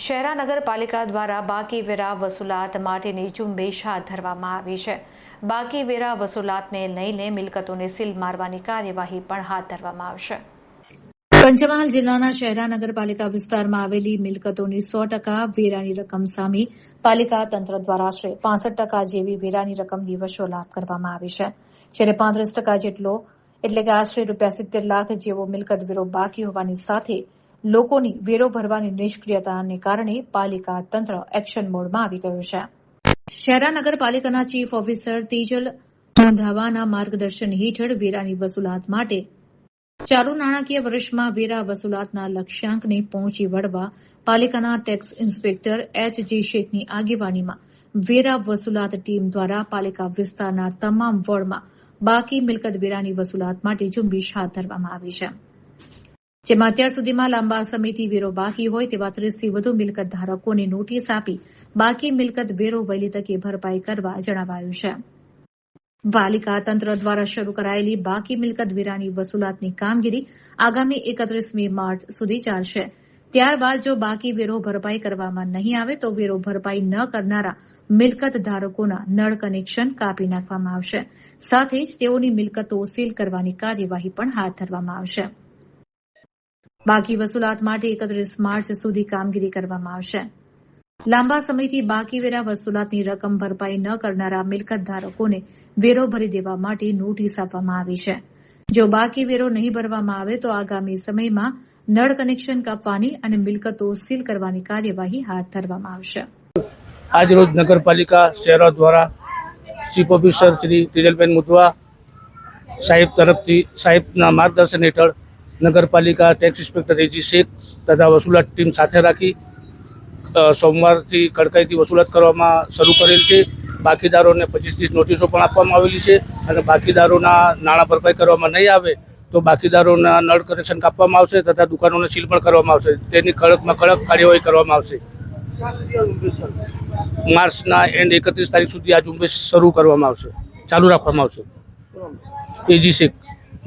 શહેરા નગરપાલિકા દ્વારા બાકી વેરા વસૂલાત માટેની ઝુંબેશ હાથ ધરવામાં આવી છે। બાકી વેરા વસૂલાતને લઈને મિલકતોને સીલ મારવાની કાર્યવાહી પણ હાથ ધરવામાં આવશે। પંચમહાલ જિલ્લાના શહેરા નગરપાલિકા વિસ્તારમાં આવેલી મિલકતોની 100% વેરાની રકમ સામે પાલિકા તંત્ર દ્વારા આશરે 65% જેવી વેરાની રકમની વસૂલાત કરવામાં આવી છે, જ્યારે 35% જેટલો એટલે કે આશરે ₹70 લાખ જેવો મિલકત વેરો બાકી હોવાની સાથે લોકોની વેરો ભરવાની નિષ્ક્રિયતાને કારણે પાલિકા તંત્ર એક્શન મોડમાં આવી ગયું છે। શહેરા નગરપાલિકાના ચીફ ઓફિસર તેજલ રંધાવાના માર્ગદર્શન હેઠળ વેરાની વસૂલાત માટે ચાલુ નાણાકીય વર્ષમાં વેરા વસૂલાતના લક્ષ્યાંકને પહોંચી વળવા પાલિકાના ટેક્સ ઇન્સ્પેક્ટર H.J. શેખની આગેવાનીમાં વેરા વસૂલાત ટીમ દ્વારા પાલિકા વિસ્તારના તમામ વોર્ડમાં બાકી મિલકત વેરાની વસૂલાત માટે ઝુંબેશ હાથ ધરવામાં આવી છે, જેમાં અત્યાર સુધીમાં લાંબા સમયથી વેરો બાકી હોય તેવા 30થી વધુ મિલકત ધારકોને નોટિસ આપી બાકી મિલકત વેરો વહેલી તકે ભરપાઈ કરવા જણાવાયું છે। પાલિકા તંત્ર દ્વારા શરૂ કરાયેલી બાકી મિલકત વેરાની વસૂલાતની કામગીરી આગામી 31મી માર્ચ સુધી ચાલશે। ત્યારબાદ જો બાકી વેરો ભરપાઈ કરવામાં નહીં આવે તો વેરો ભરપાઈ ન કરનારા મિલકત ધારકોના નળ કનેક્શન કાપી નાખવામાં આવશે, સાથે જ તેઓની મિલકતો સીલ કરવાની કાર્યવાહી પણ હાથ ધરવામાં આવશે। બાકી વસૂલાત માટે 31 માર્ચ સુધી કામગીરી કરવામાં આવશે। લાંબા સમયથી બાકી વેરા વસૂલાતની રકમ ભરપાઈ ન કરનારા મિલકત ધારકોને વેરો ભરી દેવા માટે નોટિસ આપવામાં આવી છે। જો બાકી વેરો નહીં ભરવામાં આવે તો આગામી સમયમાં નળ કનેક્શન કાપવાની અને મિલકતો સીલ કરવાની કાર્યવાહી હાથ ધરવામાં આવશે। આજરોજ નગરપાલિકા શહેરા દ્વારા ચીફ ઓફિસર શ્રી તેજલબેન મુદવા સાહેબના માર્ગદર્શન હેઠળ નગરપાલિકા ટેક્સ ઇન્સ્પેક્ટર H.J. શેખ તથા વસૂલાત ટીમ સાથે રાખી સોમવારથી કડકાઈથી વસૂલાત કરવામાં શરૂ કરેલ છે। બાકીદારોને 25-30 નોટિસો પણ આપવામાં આવેલી છે અને બાકીદારોના નાણાં ભરપાઈ કરવામાં નહીં આવે તો બાકીદારોના નળ કનેક્શન કાપવામાં આવશે તથા દુકાનોને સીલ પણ કરવામાં આવશે। તેની કડકમાં કડક કાર્યવાહી કરવામાં આવશે। માર્ચના એન્ડ 31 તારીખ સુધી આ ઝુંબેશ શરૂ કરવામાં આવશે, ચાલુ રાખવામાં આવશે। H.J. શેખ।